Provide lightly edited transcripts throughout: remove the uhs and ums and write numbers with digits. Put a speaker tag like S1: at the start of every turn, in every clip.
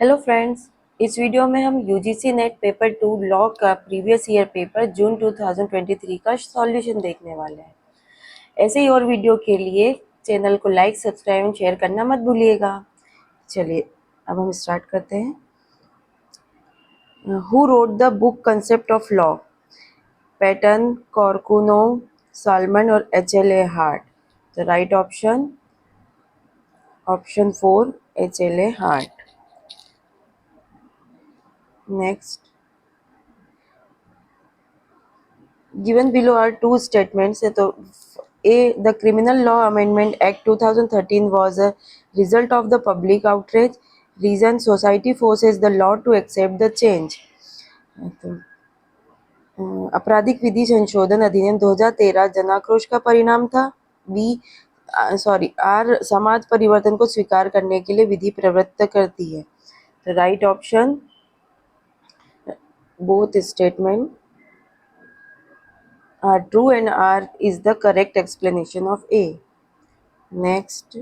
S1: Hello friends, इस video में हम यूजीसी नेट पेपर 2 लॉ का प्रीवियस ईयर पेपर जून 2023 का सॉल्यूशन देखने वाले हैं। ऐसे ही और वीडियो के लिए चैनल को लाइक, सब्सक्राइब एंड शेयर करना मत भूलिएगा। चलिए अब हम स्टार्ट करते हैं। Who wrote the book concept of law? Paton, Korkunov, Salmond और H.L.A. Hart. The right option 4 H.L.A. Hart. Next, given below are two statements. तो A, the Criminal Law Amendment Act 2013 was a result of the public outrage. Reason, society forces the law to accept the change. तो आपराधिक विधि संशोधन अधिनियम 2013 जनाक्रोश का परिणाम था। Are, समाज परिवर्तन को स्वीकार करने के लिए विधि प्रवृत्त करती है। तो right option both statement are true and R is the correct explanation of A. Next,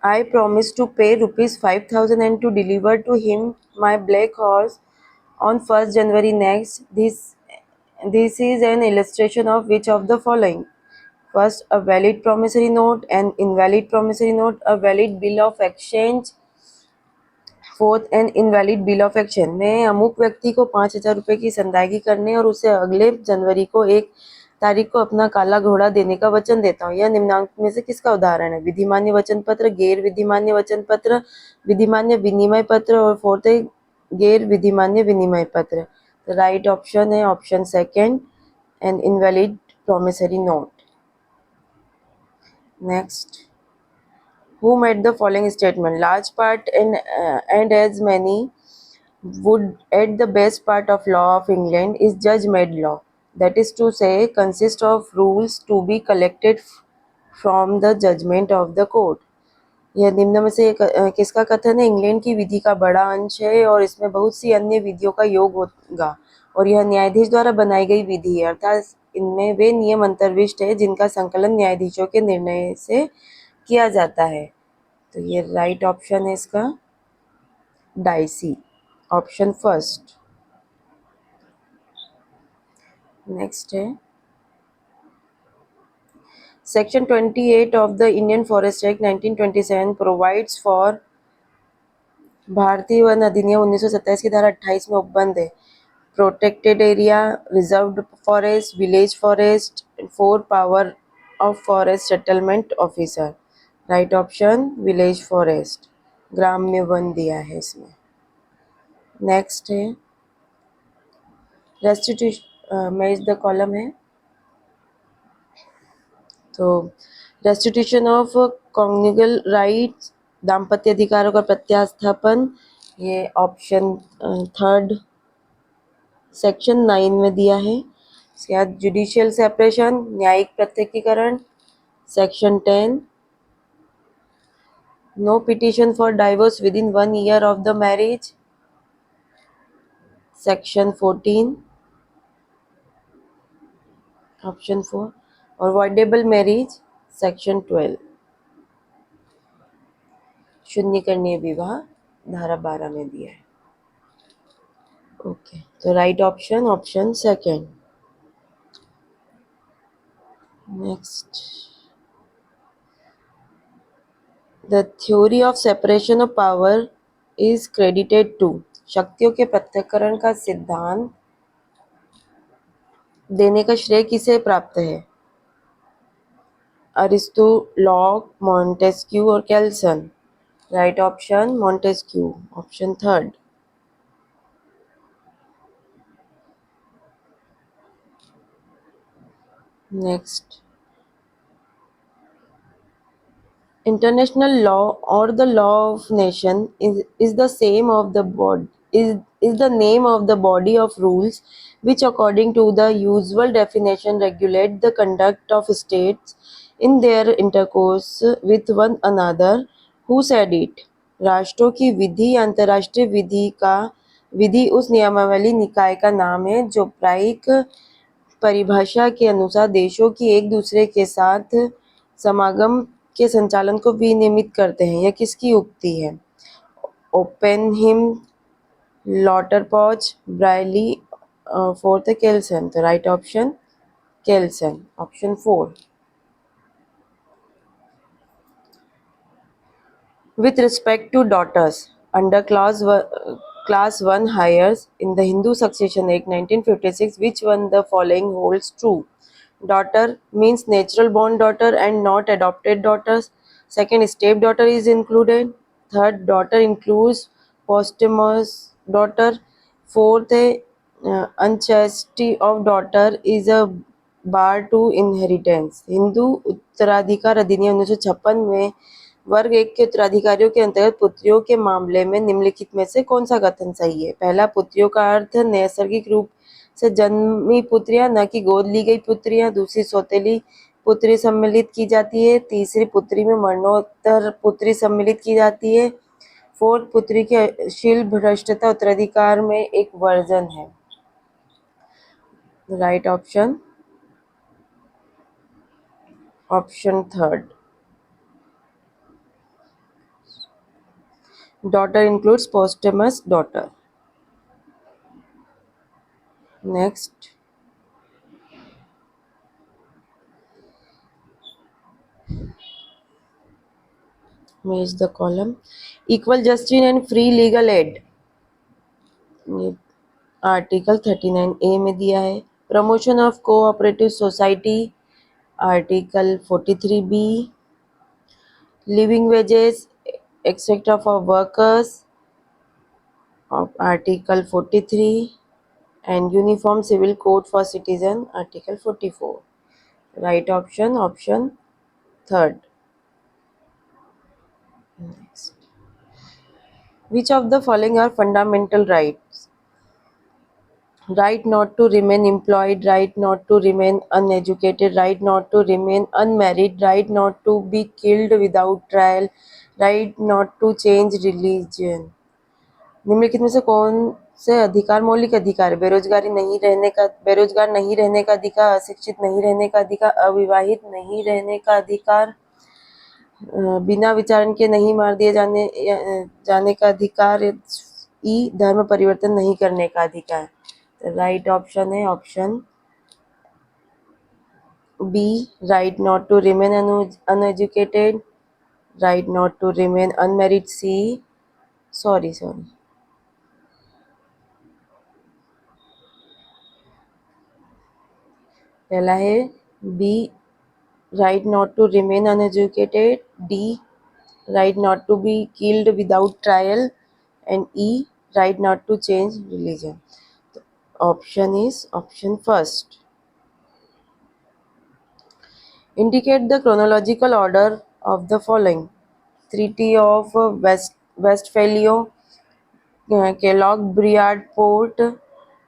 S1: I promised to pay rupees 5,000 and to deliver to him my black horse on 1st January next. This is an illustration of which of the following? First, a valid promissory note, an invalid promissory note, a valid bill of exchange. Fourth, N invalid bill of exchange. मैं अमुक व्यक्ति को 5,000 रुपये की संदायगी करने और उसे अगले जनवरी को 1 तारीख को अपना काला घोड़ा देने का वचन देता हूँ। यह निम्नांकित में से किसका उदाहरण है? विधिमान्य वचन पत्र, गैर विधिमान्य वचन पत्र, विधिमान्य विनिमय पत्र और फोर्थ है गैर विधिमान्य विनिमय पत्र। राइट ऑप्शन है option second, N invalid promissory note. Next, who made the following statement? Large part and as many would at the best part of law of England is judge made law, that is to say consist of rules to be collected from the judgment of the court. यह निम्न में से किसका कथन है? England की विधि का बड़ा अंश है और इसमें बहुत सी अन्य विधियों का योग होगा और यह न्यायाधीश द्वारा बनाई गई विधि है, अर्थात इनमें वे नियम अंतर्विष्ट है जिनका संकलन न्यायाधीशों के निर्णय से किया जाता है। तो ये राइट ऑप्शन है इसका डाइसी, ऑप्शन फर्स्ट। नेक्स्ट है section 28 of the Indian forest act 1927 provides for. भारतीय वन अधिनियम 1927 की धारा 28 में उपबंध है protected area, reserved forest, village forest, 4 power of forest settlement officer. Right option village forest, ग्राम्य वन दिया है इसमें। नेक्स्ट है रेस्टिट्यूशन, मैच द कॉलम है तो रेस्टिट्यूशन ऑफ कॉन्जुगल राइट्स, दाम्पत्य अधिकारों का प्रत्यास्थापन, ये ऑप्शन थर्ड सेक्शन 9 में दिया है। इसके बाद जुडिशियल सेपरेशन, न्यायिक पृथकीकरण, section 10। No petition for divorce within 1 year of the marriage, section 14 option 4 और वॉइडेबल मैरिज, सेक्शन 12। शून्यकरणीय विवाह धारा 12 में दिया है। ओके, तो right option option second. Next, the theory of separation of power is credited to. शक्तियों के पृथक्करण का सिद्धांत देने का श्रेय किसे प्राप्त है? अरिस्टो, लॉक, मॉन्टेस्क्यू और Kelsen. Right option Montesquieu, option third. Next, international law or the law of nation is the same of the body is the name of the body of rules which according to the usual definition regulate the conduct of states in their intercourse with one another. Who said it? राष्ट्रों की विधि या अंतर्राष्ट्रीय विधि उस नियमावली निकाय का नाम है जो प्रायिक परिभाषा के अनुसार देशों की एक दूसरे के साथ समागम के संचालन को विनियमित करते हैं? यह किसकी उक्ति है? ओपेनहिम, लॉटरपॉच, ब्रायली, फोर्थ है केल्सन। तो right option Kelsen, option 4. With respect to daughters, under Class 1 hires in the Hindu Succession Act 1956, which one the following holds true? Daughter means natural born daughter and not adopted daughters. Second, stepdaughter is included. Third, daughter includes posthumous daughter. Fourth, unchastity of daughter is a bar to inheritance. Hindu उत्तराधिकार अधिनियम 1956 में वर्ग 1 के उत्तराधिकारियों के अंतर्गत पुत्रियों के मामले में निम्नलिखित में से कौन सा कथन सही है? पहला, पुत्रियों का अर्थ नैसर्गिक रूप से जन्मी पुत्रियां, न कि गोद ली गई पुत्रियां. दूसरी, सौतेली पुत्री सम्मिलित की जाती है. तीसरी, पुत्री में मरणोत्तर पुत्री सम्मिलित की जाती है. फोर्थ, पुत्री की शील भ्रष्टता उत्तराधिकार में एक वर्जन है. Right option option third. Daughter includes posthumous daughter. Next, match the column. Equal justice and free legal aid. ये आर्टिकल 39A में दिया है. Promotion of cooperative society, article 43B. Living wages etcetera for workers, article 43. And uniform civil code for citizen, article 44. Right option option third. Next. Which of the following are fundamental rights? Right not to remain employed, right not to remain uneducated, right not to remain unmarried, right not to be killed without trial, right not to change religion. निम्नलिखित में से कौन से अधिकार मौलिक अधिकार है? बेरोजगार नहीं रहने का अधिकार, अशिक्षित नहीं रहने का अधिकार, अविवाहित नहीं रहने का अधिकार, बिना विचारण के नहीं मार दिए जाने का अधिकार, ई धर्म परिवर्तन नहीं करने का अधिकार. राइट ऑप्शन है option B, right not to remain uneducated, right not to remain unmarried. C, sorry पहला है B, right not to remain uneducated. D, right not to be killed without trial, and E, right not to change religion. The option is option first. Indicate the chronological order of the following: Treaty of Westphalia, Kellogg-Briard-Port,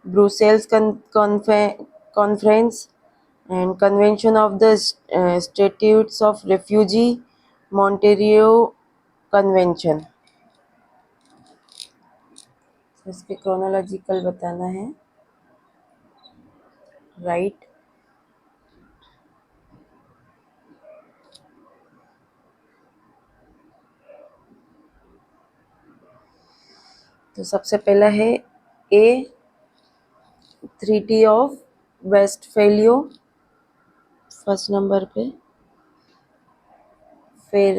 S1: Brussels Conference, and Convention of the Statutes of Refugee, Monterey Convention. इसके chronological बताना है. Right. तो सबसे पहला है A, treaty of Westphalia first number पे. फिर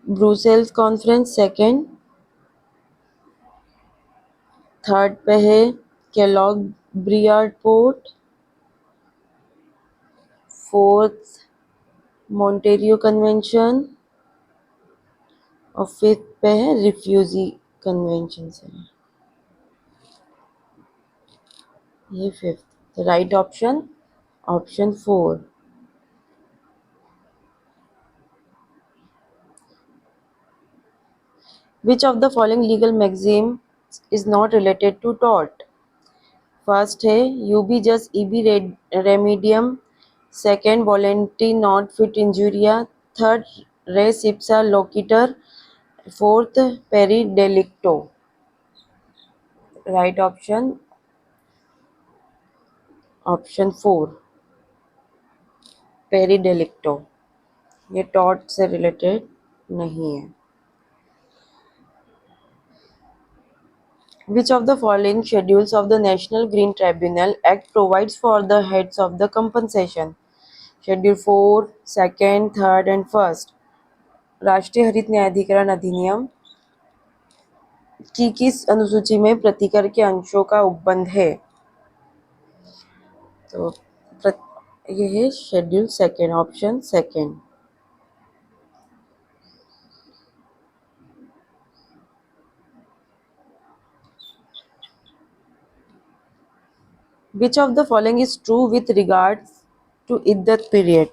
S1: Brussels conference second. Third पे है Kellogg Briand pact. Fourth Montreux convention. और फिफ्थ पे है रिफ्यूजी कन्वेंशन से. ये fifth. Right option option 4. Which of the following legal maxims is not related to tort? First है ubi jus ibi remedium. Second, volenti non fit injuria. Third, res ipsa loquitur. Fourth, pari delicto. Right option option 4, pari delicto. ये टॉट से related नहीं है। Which of the following schedules of the National Green Tribunal Act provides for the heads of the compensation? Schedule 4, 2nd, 3rd and 1st. राष्ट्रीय हरित न्यायाधिकरण अधिनियम की किस अनुसूची में प्रतिकर के अंशों का उपबंध है? तो ये है schedule 2nd, option 2nd। Which of the following is true with regards to iddat period?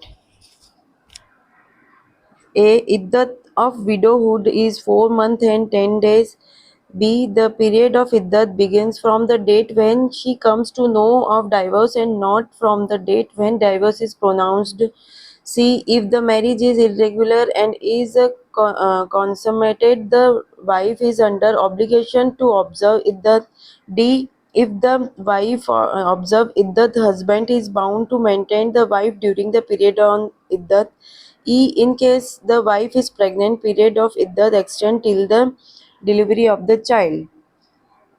S1: A. Iddat of widowhood is 4 months and 10 days. B. The period of iddat begins from the date when she comes to know of divorce and not from the date when divorce is pronounced. C. If the marriage is irregular and is consummated, the wife is under obligation to observe iddat. D. If the wife observe iddat, the husband is bound to maintain the wife during the period on iddat. E. In case the wife is pregnant, period of iddat extend till the delivery of the child.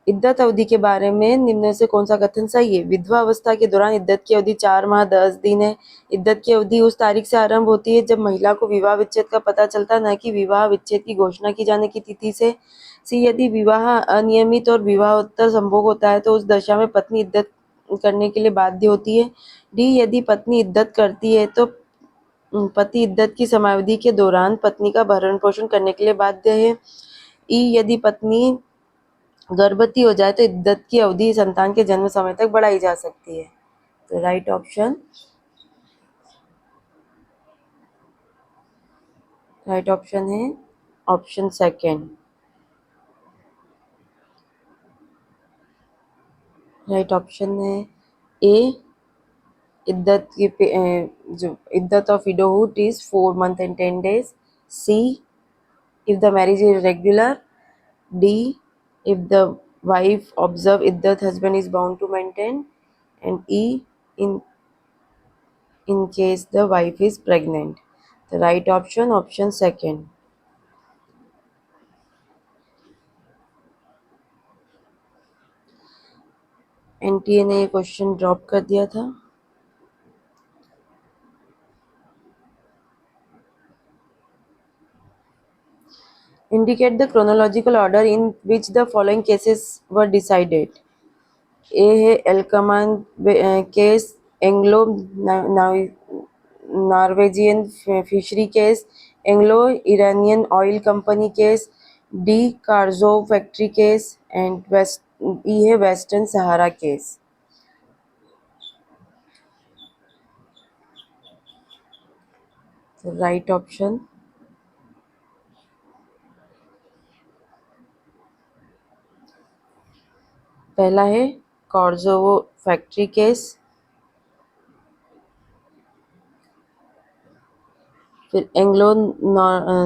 S1: इद्दत अवधि के बारे में निम्न में से कौन सा कथन सही है? विधवा अवस्था के दौरान इद्दत की अवधि 4 माह 10 दिन है। इद्दत की अवधि उस तारीख से आरंभ होती है जब महिला को विवाह विच्छेद का पता चलता, न कि विवाह विच्छेद की घोषणा की जाने की तिथि से। सी. यदि विवाह अनियमित और विवाहोत्तर संभोग होता है तो उस दशा में पत्नी इद्दत करने के लिए बाध्य होती है। डी. यदि पत्नी इद्दत करती है तो पति इद्दत की समयावधि के दौरान पत्नी का भरण पोषण करने के लिए बाध्य है। ई. यदि पत्नी गर्भवती हो जाए तो इद्दत की अवधि संतान के जन्म समय तक बढ़ाई जा सकती है। तो राइट ऑप्शन है ऑप्शन 2nd। राइट ऑप्शन है ए। इद्दत की जो इद्दत of widowhood is 4 months and 10 days। C. if the marriage is irregular। D. if the wife observe iddat, husband is bound to maintain। and E. in case the wife is pregnant। the right option 2nd। NTA ने ये question drop कर दिया था। Indicate the chronological order in which the following cases were decided। A है एल्कमान case, Anglo Norwegian fishery case, Anglo Iranian oil company case, D Chorzow factory case and E है Western Sahara case. Right option पहला है Chorzow factory case, फिर Anglo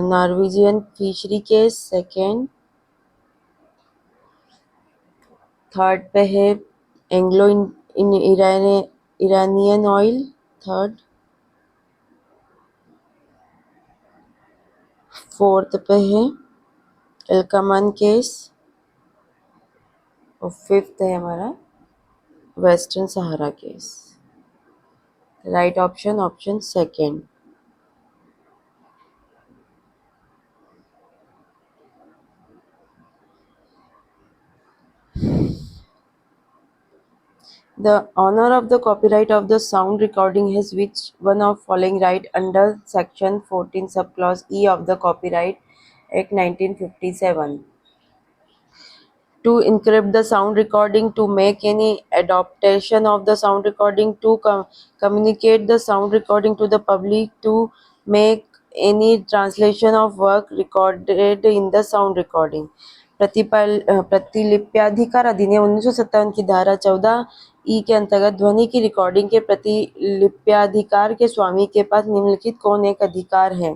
S1: Norwegian fishery case second, third पे है Anglo Iranian oil third, fourth पे है एल्कामान case और फिफ्थ है हमारा Western Sahara case. Right option 2nd। The owner of the copyright of the sound recording has which one of following right under section 14 subclause E of the Copyright Act 1957? To encrypt the sound recording, to make any adaptation of the sound recording, to communicate the sound recording to the public, to make any translation of work recorded in the sound recording। प्रतिलिप्याधिकार अधिनियम 1957 की धारा 14 ई के अंतर्गत ध्वनि की recording के प्रतिलिप्याधिकार के स्वामी के पास निम्नलिखित कौन एक अधिकार है?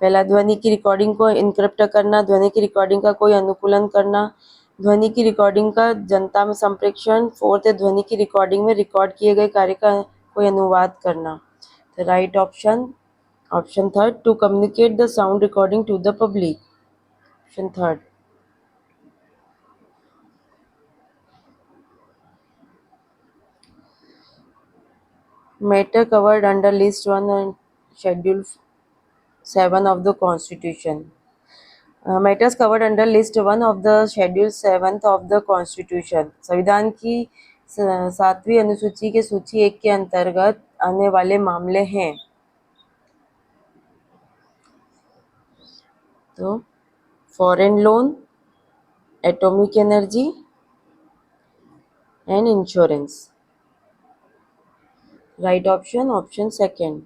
S1: पहला, ध्वनि की रिकॉर्डिंग को इनक्रिप्ट करना, ध्वनि की रिकॉर्डिंग का कोई अनुकूलन करना, ध्वनि की रिकॉर्डिंग का जनता में संप्रेषण, फोर्थ है ध्वनि की रिकॉर्डिंग में रिकॉर्ड किए गए कार्य का कोई अनुवाद करना। तो right option Option third, to communicate the sound recording to the public. Option third. Matter covered under List 1 and Schedule 7 of the Constitution. Matters covered under List 1 of the Schedule 7th of the Constitution. संविधान की 7वीं अनुसूची के सूची 1 के अंतर्गत आने वाले मामले हैं. तो foreign loan, atomic energy and insurance. Right option option second.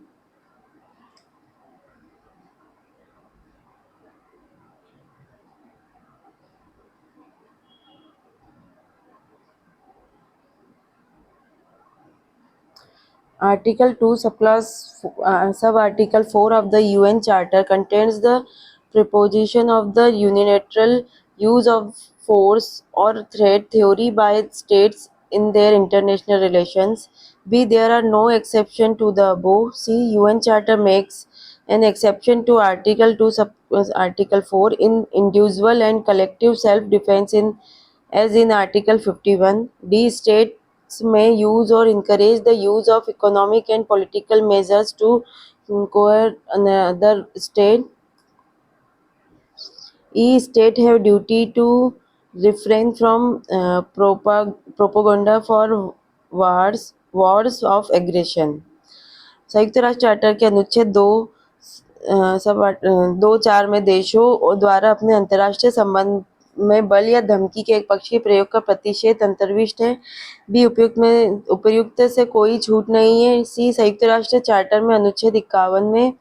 S1: Article 2 sub-article 4 of the UN Charter contains the proposition of the unilateral use of force or threat theory by states in their international relations. B. There are no exceptions to the above. C. UN Charter makes an exception to Article 2 Article 4 in individual and collective self-defense as in Article 51. D. States may use or encourage the use of economic and political measures to coerce another state. E. State have duty to refrain from propaganda for wars of aggression. संयुक्त राष्ट्र charter के अनुच्छेद 2.4 में देशों द्वारा अपने अंतर्राष्ट्रीय संबंध में बल या धमकी के एक पक्षीय प्रयोग का प्रतिषेध अंतर्विष्ट है. बी. उपर्युक्त से कोई छूट नहीं है. सी. संयुक्त राष्ट्र चार्टर में अनुच्छेद 51 में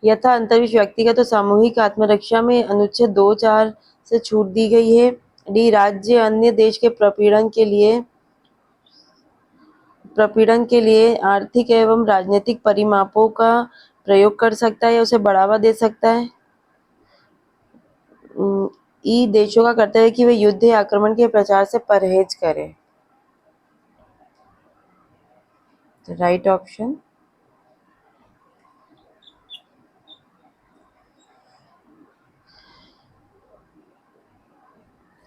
S1: यथा अंतर्विष्ट व्यक्तिगत और सामूहिक आत्मरक्षा में अनुच्छेद 2.4 से छूट दी गई है. डी. राज्य अन्य देश के प्रपीड़न के लिए आर्थिक एवं राजनीतिक परिमापों का प्रयोग कर सकता है या उसे बढ़ावा दे सकता है. ई. देशों का कर्तव्य है कि वे युद्ध या आक्रमण के प्रचार से परहेज करें. Right option.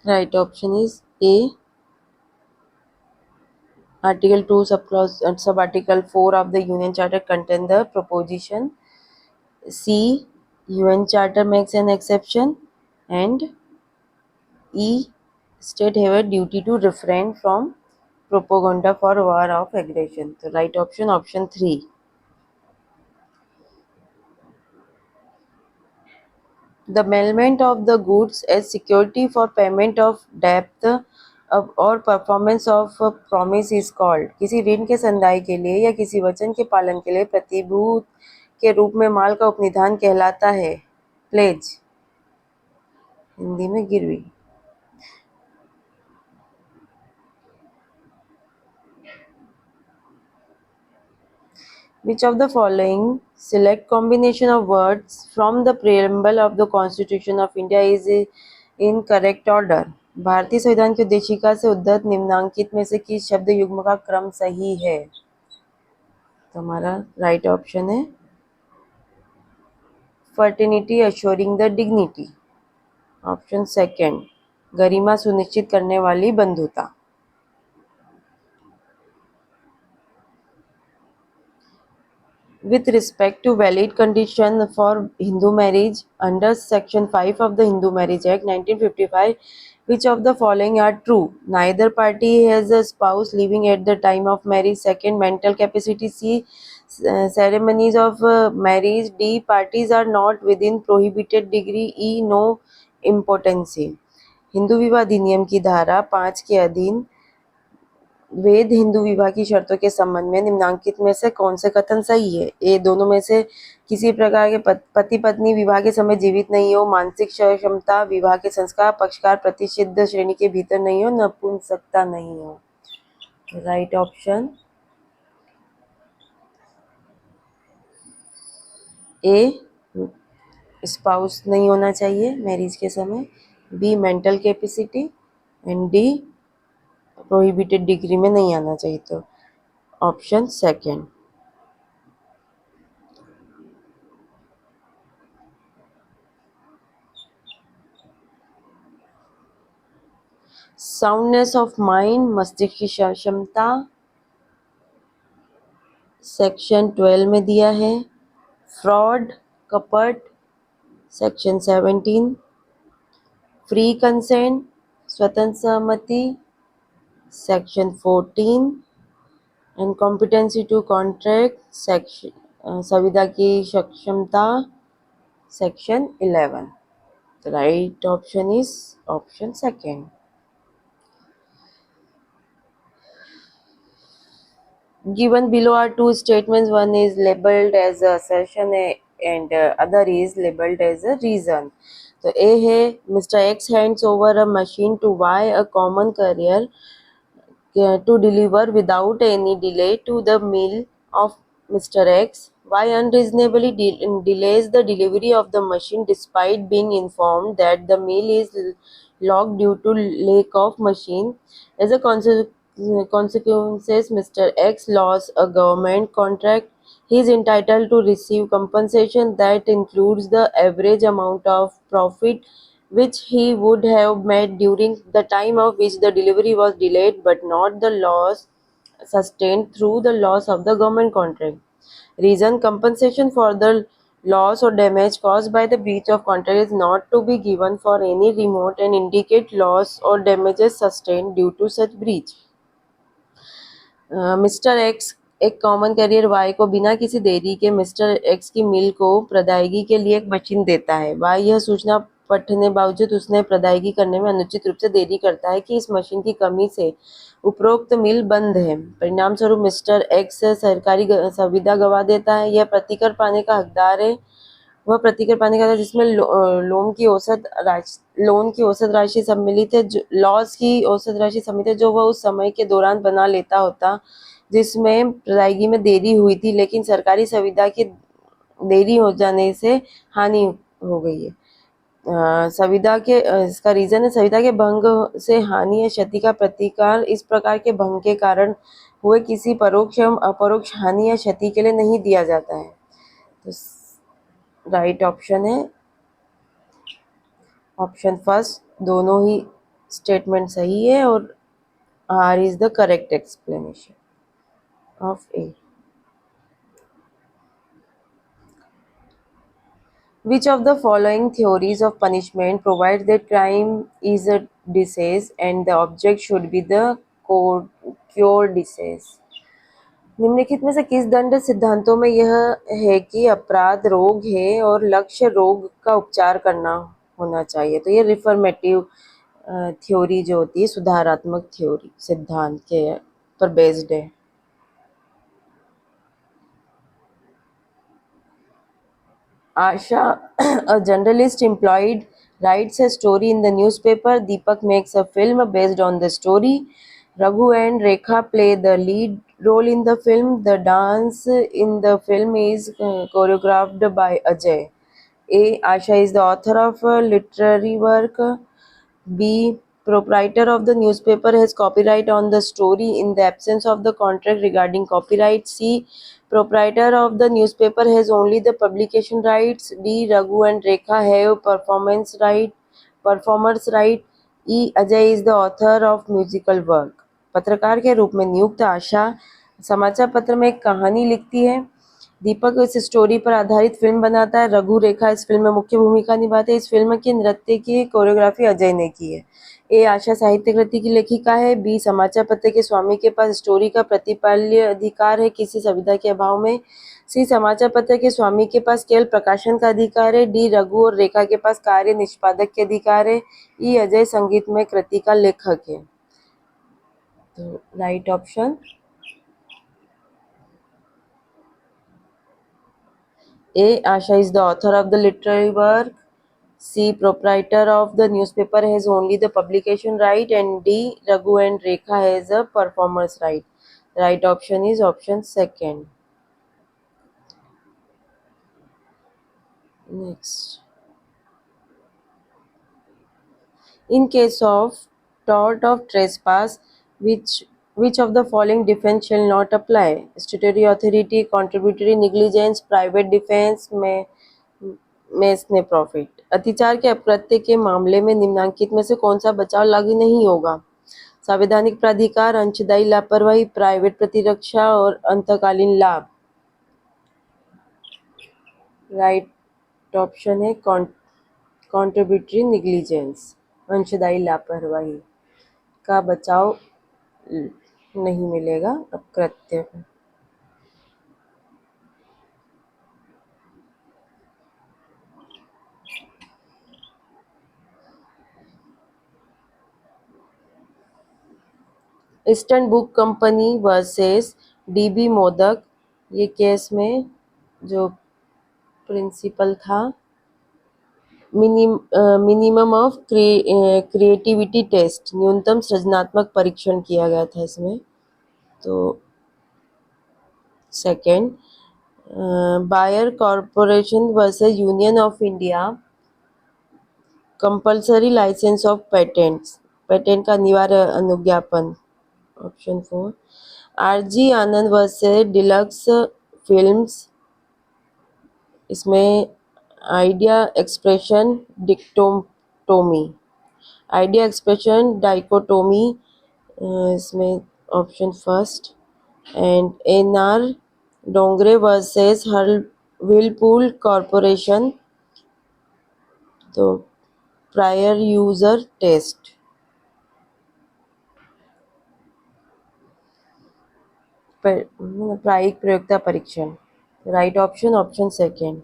S1: Right option is a. Article 2 sub-article 4 of the UN Charter contain the proposition. C. UN Charter makes an exception. And E. State have a duty to refrain from propaganda for war of aggression. The right option option 3. The mailment of the goods as security for payment of debt और performance of promise is called. किसी ऋण के संदाय के लिए या किसी वचन के पालन के लिए प्रतिभूत के रूप में माल का उपनिधान कहलाता है. प्लेज, हिंदी में गिरवी. Which of the following select combination of words from the preamble of the Constitution of India is in correct order? भारतीय संविधान की उद्देशिका से उद्धृत निम्नांकित में से किस शब्द युग्म का क्रम सही है? तो हमारा राइट ऑप्शन है fraternity assuring the dignity. Option second, गरिमा सुनिश्चित करने वाली बंधुता. With respect to valid condition for Hindu marriage under Section 5 of the Hindu Marriage Act 1955, which of the following are true? Neither party has a spouse living at the time of marriage. Second, mental capacity. C. Ceremonies of marriage. D. Parties are not within prohibited degree. E. No impotency. Hindu विवाह अधिनियम की धारा 5 के अधीन वैध हिंदू विवाह की शर्तों के संबंध में निम्नांकित में से कौन से कथन सही है? ए. दोनों में से किसी प्रकार के पति पत्नी विवाह के समय जीवित नहीं हो. मानसिक क्षमता, विवाह के संस्कार, पक्षकार प्रतिषिद्ध श्रेणी के भीतर नहीं हो. नपुंसकता नहीं हो. राइट ऑप्शन ए. स्पाउस नहीं होना चाहिए मैरिज के समय. B. Mental capacity. And D. Prohibited degree में नहीं आना चाहिए. तो option second. Soundness of mind, मस्तिष्क की क्षमता, सेक्शन 12 में दिया है। फ्रॉड, कपट, सेक्शन 17। फ्री कंसेंट, स्वतंत्र सहमति, section 14। And competency to contract, section संविदा की सक्षमता, section 11. The right option is option second. Given below are two statements. One is labeled as a assertion and other is labeled as a reason. तो A है Mr. X hands over a machine to Y, a common courier, to deliver without any delay to the mill of Mr. X. Y unreasonably delays the delivery of the machine despite being informed that the mill is locked due to lack of machine. As a consequence, Mr. X lost a government contract. He is entitled to receive compensation that includes the average amount of profit which he would have made during the time of which the delivery was delayed, but not the loss sustained through the loss of the government contract. Reason: compensation for the loss or damage caused by the breach of contract is not to be given for any remote and indicate loss or damages sustained due to such breach. Mister x एक common carrier Y को बिना किसी देरी के mister x की मिल को प्रदायगी के लिए एक मशीन देता है। वाई यह सूचना पठने बावजूद उसने प्रदायगी करने में अनुचित रूप से देरी करता है कि इस मशीन की कमी से उपरोक्त मिल बंद है। परिणाम स्वरूप मिस्टर एक्स सरकारी सुविधा गवा देता है। यह प्रतिकर पाने का हकदार है। वह प्रतिकर पाने का था जिसमें लोन की औसत राशि सम्मिलित है, लॉस की औसत राशि सम्मिलित है जो वह उस समय के दौरान बना लेता होता जिसमें अदायगी में देरी हुई थी, लेकिन सरकारी सुविधा की देरी हो जाने से हानि हो गई है। संविदा के इसका रीजन है संविदा के भंग से हानि या क्षति का प्रतिकार इस प्रकार के भंग के कारण हुए किसी परोक्ष एवं अपरोक्ष हानि या क्षति के लिए नहीं दिया जाता है। तो राइट ऑप्शन है ऑप्शन फर्स्ट। दोनों ही स्टेटमेंट सही है और R is the correct explanation of A. Which of the following theories of punishment provides that crime is a disease and the object should be the cure disease? निम्नलिखित में से किस दंड सिद्धांतों में यह है कि अपराध रोग है और लक्ष्य रोग का उपचार करना होना चाहिए? तो ये रिफॉर्मेटिव थ्योरी जो होती है, सुधारात्मक थ्योरी सिद्धांत के पर बेस्ड है। Asha, a journalist employed, writes a story in the newspaper. Deepak makes a film based on the story. Raghu and Rekha play the lead role in the film. The dance in the film is choreographed by Ajay. A. Asha is the author of a literary work. B. Proprietor of the newspaper has copyright on the story in the absence of the contract regarding copyright. C. Proprietor of the newspaper has only the publication rights. D. Raghu and Rekha have performers right. E. Ajay is the author of musical work. पत्रकार के रूप में नियुक्त आशा समाचार पत्र में एक कहानी लिखती है। दीपक इस स्टोरी पर आधारित फिल्म बनाता है। रघु रेखा इस फिल्म में मुख्य भूमिका निभाते हैं। इस फिल्म की नृत्य की कोरियोग्राफी अजय ने की है। ए. आशा साहित्य कृति की लेखिका है। बी. समाचार पत्र के स्वामी के पास स्टोरी का प्रतिपाल्य अधिकार है किसी सुविधा के अभाव में। सी. समाचार पत्र के स्वामी के पास केवल प्रकाशन का अधिकार है। डी. रघु और रेखा के पास कार्य निष्पादक के अधिकार है। ई. अजय संगीतमय कृति का लेखक है। तो right option A. Asha is the author of the literary work. C. Proprietor of the newspaper has only the publication right. And D. Raghu and Rekha has a performer's right. Right option is option second. Next. In case of tort of trespass, which of the following defense shall not apply? Statutory authority, contributory negligence, private defense में mess ने profit. अतिचार के अप्रत्य के मामले में निम्नलिखित में से कौन सा बचाव लागू नहीं होगा? संवैधानिक प्राधिकार, अंशदायी लापरवाही, प्राइवेट प्रतिरक्षा और अंतकालीन लाभ। राइट ऑप्शन है कॉन्ट्रिब्यूटरी निग्लिजेंस, अंशदायी लापरवाही का बचाव नहीं मिलेगा अकृत्य। Eastern book company versus DB Modak, ये केस में जो प्रिंसिपल था, मिनिमम ऑफ क्रिएटिविटी टेस्ट, न्यूनतम सृजनात्मक परीक्षण किया गया था इसमें। तो second, Bayer corporation versus union of India, compulsory licence of patents, patent का अनिवार्य अनुज्ञापन। Option 4, RG Anand versus Deluxe films, इसमें idea expression dichotomy, idea expression dichotomy, इसमें option first. And NR Dongre versus Whirlpool corporation, तो प्रायर यूजर टेस्ट, प्रायिक प्रयोक्ता परीक्षण। Right option option second.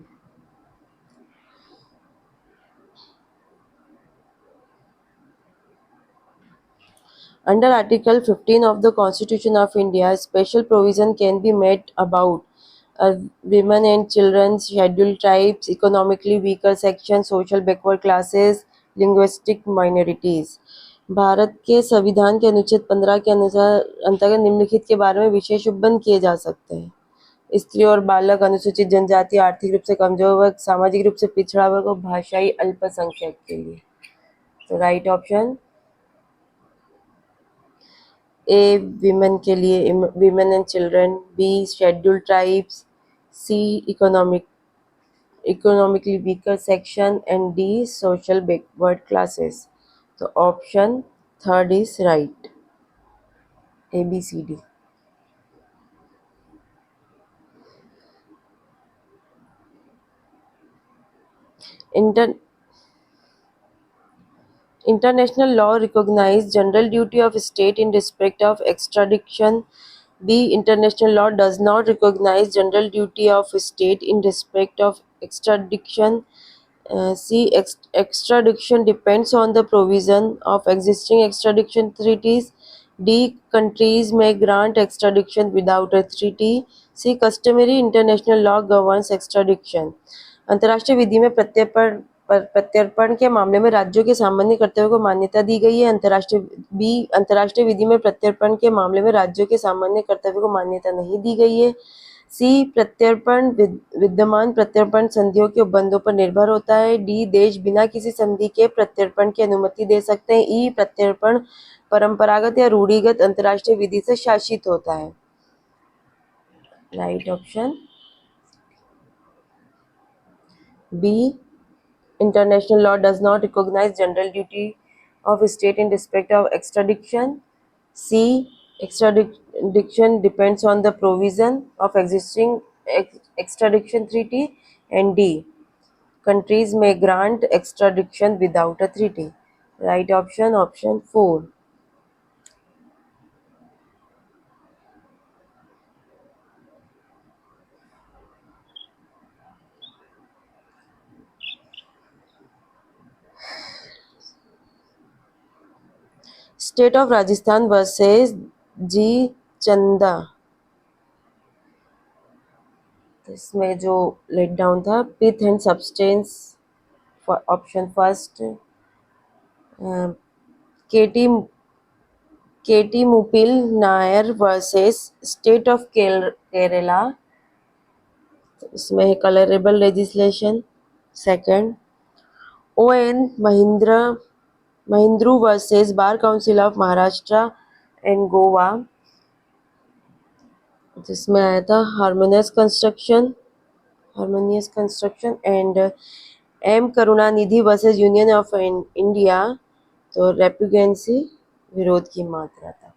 S1: Under Article 15 of the Constitution of India, special provision can be made about women and children, scheduled tribes, economically weaker sections, social backward classes, linguistic minorities. Bharat के संविधान के अनुच्छेद 15 के अनुसार अंतर्गत निम्नलिखित के बारे में विशेष उपबंध किए जा सकते हैं: स्त्री और बालक, अनुसूचित जनजाति, आर्थिक रूप से कमजोर वर्ग, सामाजिक रूप से पिछड़ा वर्ग और भाषाई अल्पसंख्यक के लिए। तो राइट ऑप्शन ए विमेन के लिए, women and children, B scheduled tribes, C economically weaker section and D social backward classes. तो option third is right, A B C D. International law recognizes general duty of state in respect of extradition. B. International law does not recognize general duty of state in respect of extradition. C. Extradition depends on the provision of existing extradition treaties. D. Countries may grant extradition without a treaty. C. Customary international law governs extradition. अंतर्राष्ट्रीय विधि में प्रत्यर्पण के मामले में राज्यों के सामान्य कर्तव्यों को मान्यता दी गई है। अंतर्राष्ट्रीय विधि में प्रत्यर्पण के मामले में राज्यों के सामान्य कर्तव्यों को मान्यता नहीं दी गई है। सी. प्रत्यर्पण विद्यमान प्रत्यर्पण संधियों के उपबंधों पर निर्भर होता है। डी. देश बिना किसी संधि के प्रत्यर्पण की अनुमति दे सकते हैं। ई. प्रत्यर्पण परंपरागत या रूढ़िगत अंतर्राष्ट्रीय विधि से शासित होता है। Right option B. International law does not recognize general duty of a state in respect of extradition. C. Extradition depends on the provision of existing extradition treaty. And D. Countries may grant extradition without a treaty. Right option, option 4. State of Rajasthan versus G. चंदा, इसमें जो laid down था, pith and substance, option first. KT Moopil Nair versus state of Kerala, इसमें है colourable legislation. Second, O N Mohindroo versus bar council of Maharashtra and Goa, जिसमें आया था harmonious construction and M Karunanidhi versus union of India, तो रेपुगेंसी विरोध की मात्रा तक।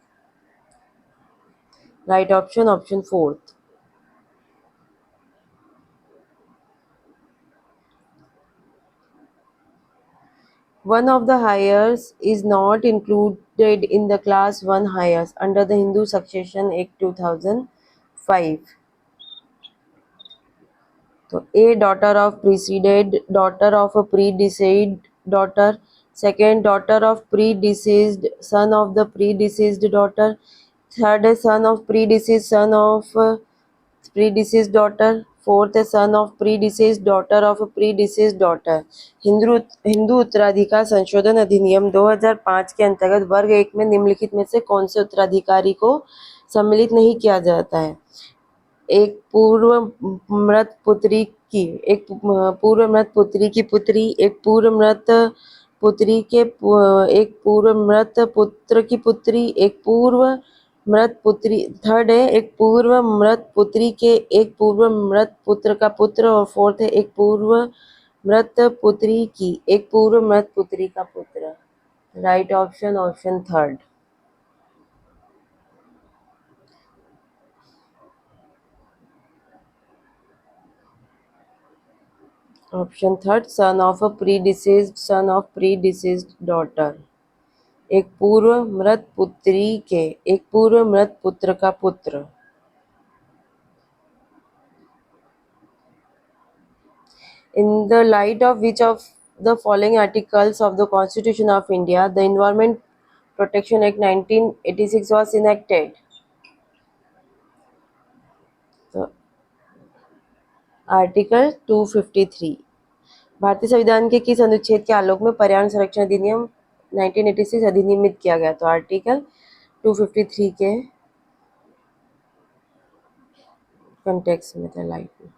S1: Right option option fourth. One of the hires is not included in the class 1 hires under the Hindu Succession Act 2005. So, a daughter of preceded, daughter of a predeceased daughter, second daughter of predeceased, son of the predeceased daughter, third a son of predeceased son of predeceased daughter, fourth a son of predeceased daughter of a predeceased daughter। Hindu उत्तराधिकार संशोधन अधिनियम 2005 के अंतर्गत वर्ग एक में निम्नलिखित में से कौन से उत्तराधिकारी को सम्मिलित नहीं किया जाता है? एक पूर्व मृत पुत्री की एक पूर्व मृत पुत्री की पुत्री, एक पूर्व मृत पुत्री के एक पूर्व मृत पुत्र की पुत्री, एक पूर्व मृत पुत्री, थर्ड है एक पूर्व मृत पुत्री के एक पूर्व मृत पुत्र का पुत्र, और फोर्थ है एक पूर्व मृत पुत्री की एक पूर्व मृत पुत्री का पुत्र। Right option option third. Option third, son of a predeceased son of predeceased daughter, एक पूर्व मृत पुत्री के एक पूर्व मृत पुत्र का पुत्र। In the light of which of the following articles of the Constitution of India, the Environment Protection Act 1986 was enacted? तो आर्टिकल 253। भारतीय संविधान के किस अनुच्छेद के आलोक में पर्यावरण संरक्षण अधिनियम 1986 अधिनियमित किया गया? तो आर्टिकल 253 के कंटेक्स्ट में था, लाइट में।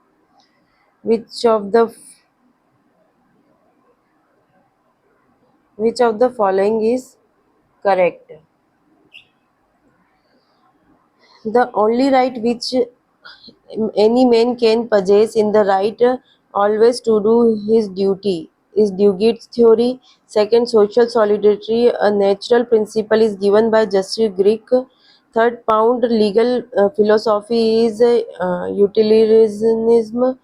S1: Which of the following is correct? The only right which any man can possess in the right always to do his duty is Duguid's theory. Second, social solidarity, a natural principle, is given by Justice Greek. Third, pound legal philosophy is utilitarianism.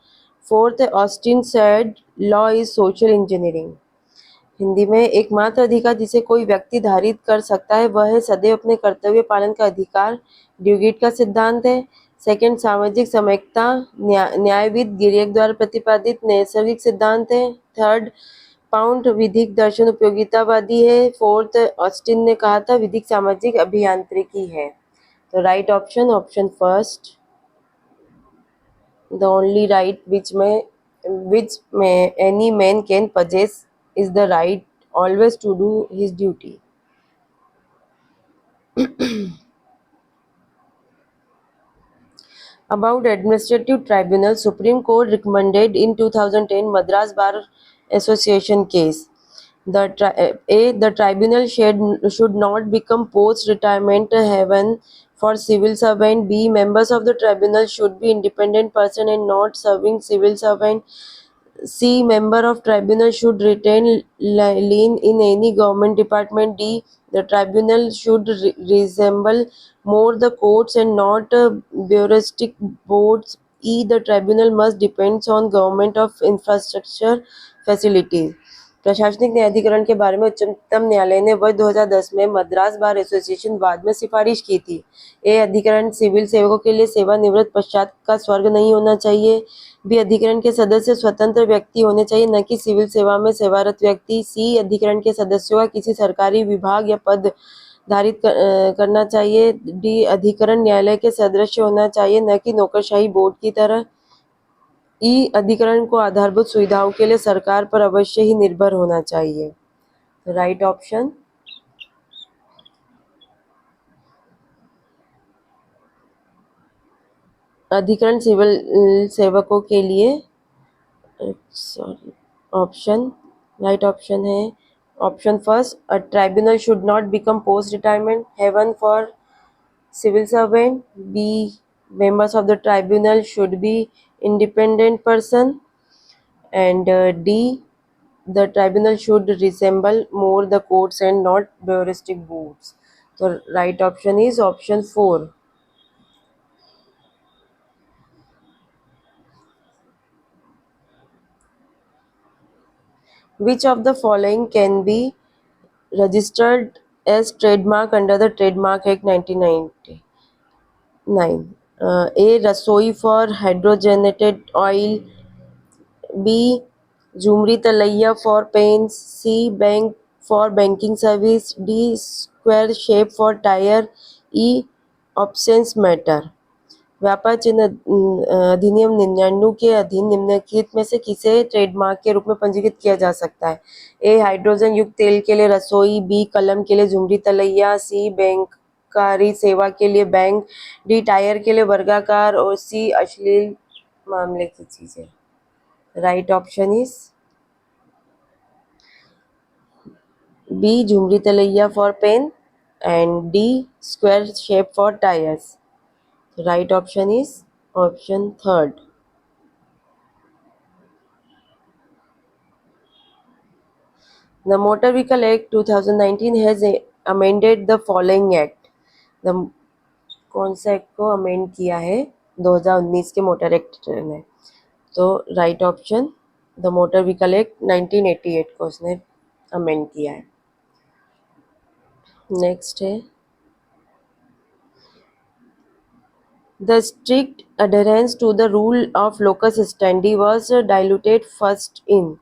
S1: Fourth, Austin said law is social engineering. Hindi में एकमात्र अधिकार जिसे कोई व्यक्ति धारित कर सकता है वह है सदैव अपने कर्तव्य पालन का अधिकार, ड्यूगिट का सिद्धांत है। सेकंड, सामाजिक समयकता न्यायविद गिरियक द्वारा प्रतिपादित नैसर्गिक सिद्धांत है। थर्ड, पाउंड विधिक दर्शन उपयोगितावादी है। फोर्थ, ऑस्टिन ने कहा था विधिक सामाजिक अभियांत्रिकी है। तो right option option first. The only right which may any man can possess is the right always to do his duty. About administrative tribunal, Supreme Court recommended in 2010 Madras Bar Association case. The tribunal should not become post-retirement haven for civil servant. B, members of the tribunal should be independent person and not serving civil servant. C, member of tribunal should retain lien in any government department. D, the tribunal should resemble more the courts and not bureaucratic boards. E, the tribunal must depends on government of infrastructure facilities. प्रशासनिक न्यायाधिकरण के बारे में उच्चतम न्यायालय ने वर्ष 2010 में मद्रास बार एसोसिएशन वाद में सिफारिश की थी। ए, अधिकरण सिविल सेवकों के लिए सेवानिवृत्त पश्चात का स्वर्ग नहीं होना चाहिए। बी, अधिकरण के सदस्य स्वतंत्र व्यक्ति होने चाहिए, न कि सिविल सेवा में सेवारत व्यक्ति। सी, अधिकरण के सदस्यों का किसी सरकारी विभाग या पद धारित करना चाहिए। डी, अधिकरण न्यायालय के सदृश होना चाहिए, न कि नौकरशाही बोर्ड की तरह। ई, अधिकरण को आधारभूत सुविधाओं के लिए सरकार पर अवश्य ही निर्भर होना चाहिए। राइट ऑप्शन अधिकरण सिविल सेवकों के लिए सॉरी ऑप्शन राइट ऑप्शन है option first, a tribunal should not become post retirement haven for civil servant. B, members of the tribunal should be independent person. And D, the tribunal should resemble more the courts and not bureaucratic boards. The right option is option 4. Which of the following can be registered as trademark under the Trademark Act 1999? A. Rasoi for hydrogenated oil. B. Jumri Talaiya for paints. C. Bank for banking service. D. Square shape for tire. E. Absence matter. व्यापार चिन्ह अधिनियम 99 के अधीन निम्नलिखित में से किसे trademark के रूप में पंजीकृत किया जा सकता है? ए. हाइड्रोजन युक्त तेल के लिए रसोई. बी. कलम के लिए झुमरी तलैया. सी. बैंककारी सेवा के लिए बैंक. डी. टायर के लिए वर्गाकार. और सी. अश्लील मामले की चीजें. Right option is B. Jhumri Talaiya for pen and D. Square shape for tires. The right option is option third. The Motor Vehicle Act 2019 has amended the following act. The कौन सा एक्ट को amend किया है 2019 के motor act ने? तो right option the motor vehicle act 1988 को उसने अमेंड किया है. नेक्स्ट है The strict adherence to the rule of locus standi was diluted first in.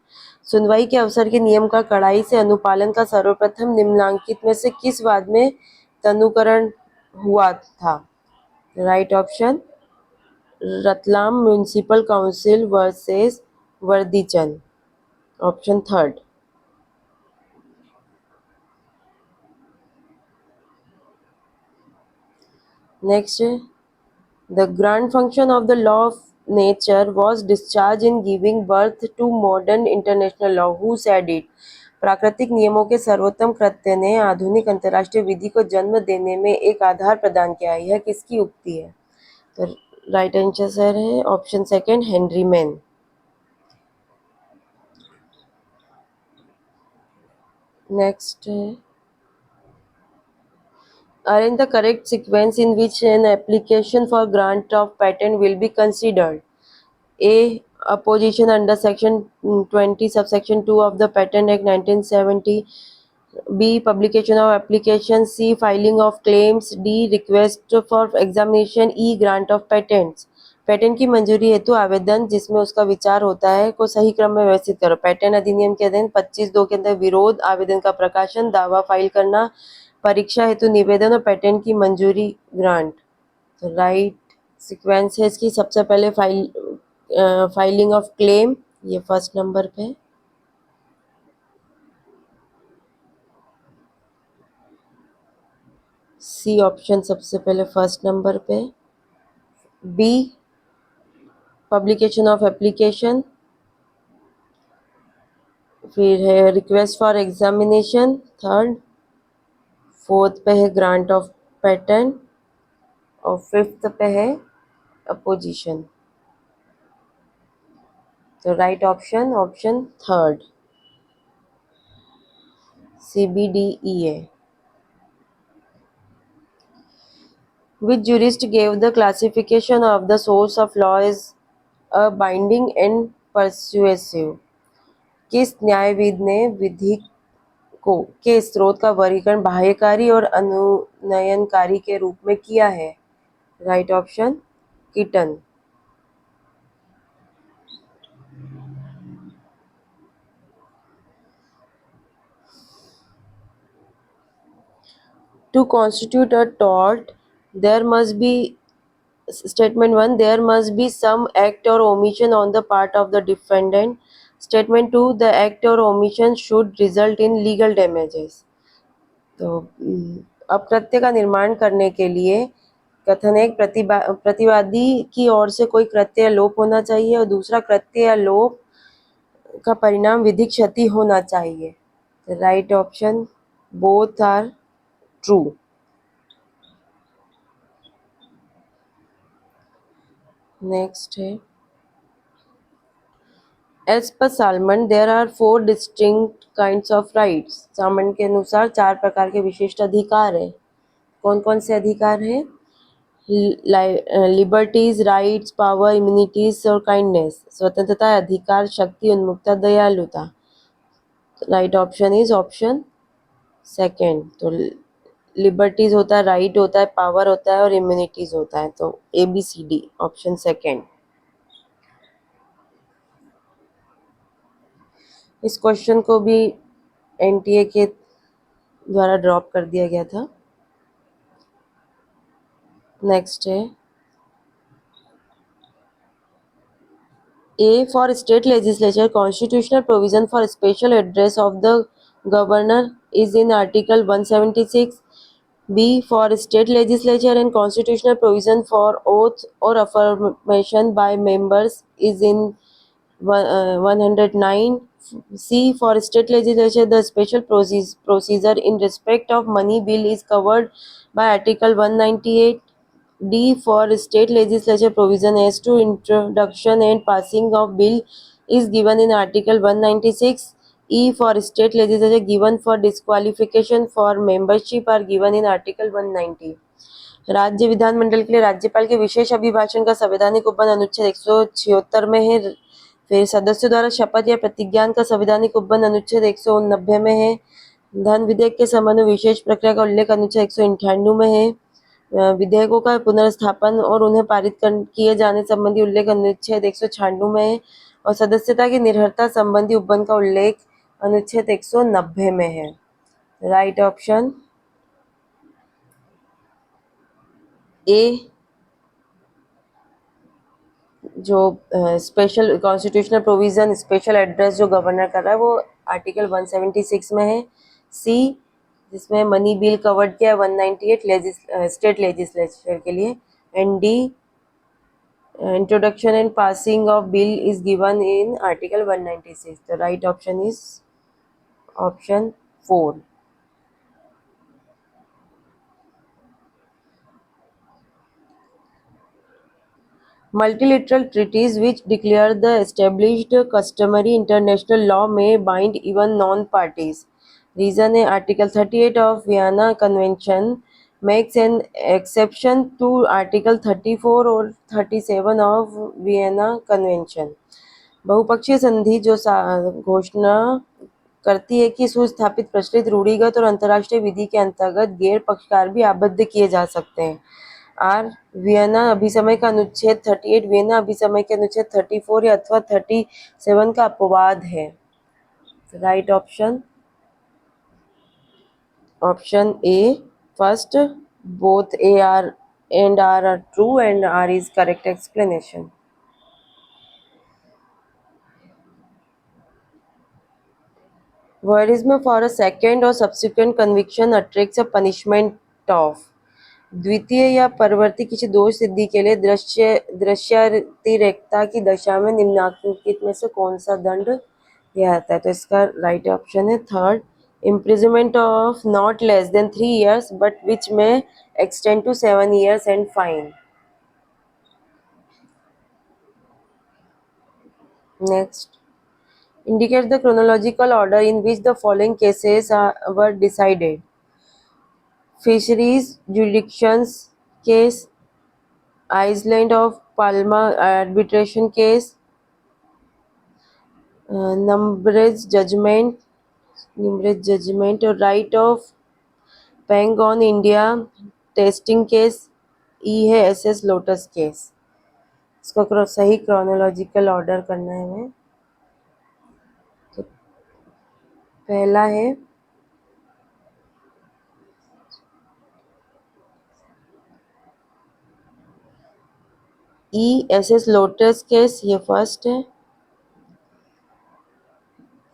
S1: सुनवाई के अवसर के नियम का कड़ाई से अनुपालन का सर्वप्रथम निम्नलिखित में से किस वाद में तनुकरण हुआ था? Right option Ratlam municipal council versus Vardhichand. Option third. Next The grand function of the law of nature was discharged in giving birth to modern international law. Who said it? प्राकृतिक नियमों के सर्वोत्तम कृत्य ने आधुनिक अंतर्राष्ट्रीय विधि को जन्म देने में एक आधार प्रदान किया. यह किसकी उक्ति है? तो राइट आंसर है option second Henry man. Next है arrange the correct sequence in which an application for grant of patent will be considered. A. Opposition under Section 20, subsection 2 of the Patent Act 1970. B. Publication of application. C. Filing of claims. D. Request for examination. E. Grant of patents. Patent की मंजूरी हेतु आवेदन जिसमें उसका विचार होता है को सही क्रम में व्यवस्थित करो. पेटेंट अधिनियम के अधीन 25(2) के अंदर विरोध, आवेदन का प्रकाशन, दावा फाइल करना, परीक्षा हेतु निवेदन और पेटेंट की मंजूरी ग्रांट. तो राइट सीक्वेंस है इसकी. सबसे पहले फाइलिंग ऑफ क्लेम, ये फर्स्ट नंबर पे. सी ऑप्शन सबसे पहले फर्स्ट नंबर पे. B publication of application. फिर है request for examination third. Fourth पे है ग्रांट ऑफ पेटेंट. और फिफ्थ पे है अपोजिशन. तो right option option third CBDEA. Which jurist gave the classification of the source of law as a binding and persuasive? किस न्यायविद ने विधि को के स्रोत का वर्गीकरण बाह्यकारी और अनुनयनकारी के रूप में किया है? Right option Keaton. To constitute a tort, there must be Statement 1. There must be some act or omission on the part of the defendant. Statement 2. The act or omission should result in legal damages. तो अकृत्य का निर्माण करने के लिए कथन एक प्रतिवादी की ओर से कोई कृत्य या लोप होना चाहिए और दूसरा कृत्य या लोप का परिणाम विधिक क्षति होना चाहिए. Right option both are true. Next है As per Salmon, there are four distinct kinds of rights. Salmond के अनुसार चार प्रकार के विशिष्ट अधिकार है. कौन कौन से अधिकार है? लिबर्टीज, राइट्स, पावर, इम्यूनिटीज और काइंडनेस. स्वतंत्रता, अधिकार, शक्ति, उन्मुक्तता, दयालुता. Right option is option second. तो लिबर्टीज होता है, राइट होता है, पावर होता है और इम्यूनिटीज होता है. तो ABCD ऑप्शन सेकेंड. इस क्वेश्चन को भी NTA के द्वारा ड्रॉप कर दिया गया था. नेक्स्ट है A for state legislature, constitutional provision for special address of the governor is in Article 176. B for state legislature and constitutional provision for oath or affirmation by members is in 109. C for state legislature, the special procedure in respect of money bill is covered by Article 198. D for state legislature, provision as to introduction and passing of bill is given in Article 196. E for state legislature, given for disqualification for membership are given in Article 190. राज्य विधानमंडल के लिए राज्यपाल के विशेष अभिभाषण का संवैधानिक उपबंध अनुच्छेद 176 में है. फिर सदस्यों द्वारा शपथ या प्रतिज्ञान का संवैधानिक उपबंध अनुच्छेद 190 में है. धन विधेयक के संबंध में विशेष प्रक्रिया का उल्लेख अनुच्छेद 198 में है. विधेयकों का पुनर्स्थापन और उन्हें पारित किए जाने संबंधी उल्लेख अनुच्छेद 196 में है. और सदस्यता की निर्भरता संबंधी उपबंध का उल्लेख अनुच्छेद 190 में है. Right option A. जो special constitutional provision special address जो गवर्नर कर रहा है वो आर्टिकल 176 में है. सी जिसमें मनी बिल कवर्ड किया है 198 स्टेट लेजिस्लेचर के लिए. And D introduction and passing of bill is given in article 196. The right option is option 4. Multilateral treaties which declare the established customary international law may bind even non-parties. Reason है Article 38 of Vienna Convention makes an exception to Article 34 और 37 of Vienna Convention. बहुपक्षीय संधि जो घोषणा करती है कि सुस्थापित प्रचलित रूढ़िगत और अंतर्राष्ट्रीय विधि के अंतर्गत गैर पक्षकार भी आबद्ध किए जा सकते हैं. आर वियना अभिसमय का अनुच्छेद 38, वियना अभिसमय के अनुच्छेद 34 या अथवा 37 का अपवाद है. Right option option A first. Both A R and R true and R is correct explanation. Voyeurism for a second or subsequent conviction attracts a punishment of. द्वितीय या परवर्ती किसी दोष सिद्धि के लिए दृश्यातिरेकता की दशा में निम्नलिखित में से कौन सा दंड दिया जाता है? तो इसका राइट ऑप्शन है third. imprisonment of not less than 3 years but which may extend to 7 years and fine. Next, indicate the chronological order in which the following cases were decided. Fisheries jurisdictions case, Island of Palma arbitration case, Numbridge judgment or right of Pangong India testing case. E है SS Lotus case. इसको सही chronological order करना है हमें. तो पहला है SS Lotus case, ये फर्स्ट है.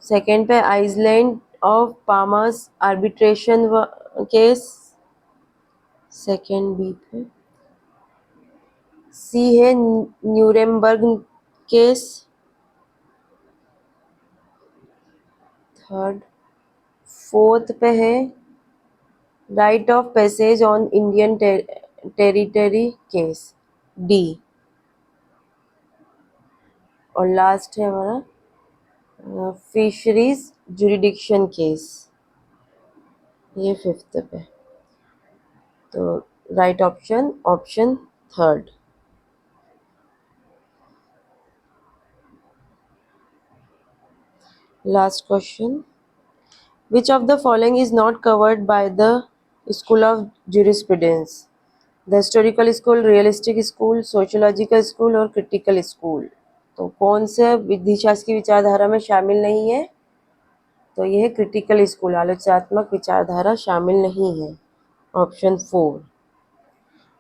S1: सेकेंड पे island of Palmas arbitration case, second B पे. सी है न्यूरेमबर्ग केस, थर्ड. फोर्थ पे है right of passage on Indian territory case, D. और लास्ट है हमारा फिशरीज जुरिडिक्शन केस, ये फिफ्थ पे। तो right option option third. Last question, which of the following is not covered by the school of jurisprudence? The historical school, realistic school, sociological school और critical school? तो कौन से विधिशास्त्र की विचारधारा में शामिल नहीं है? तो यह है क्रिटिकल स्कूल, आलोचनात्मक विचारधारा शामिल नहीं है, ऑप्शन 4।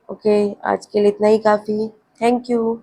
S1: ओके, आज के लिए इतना ही काफ़ी। Thank you.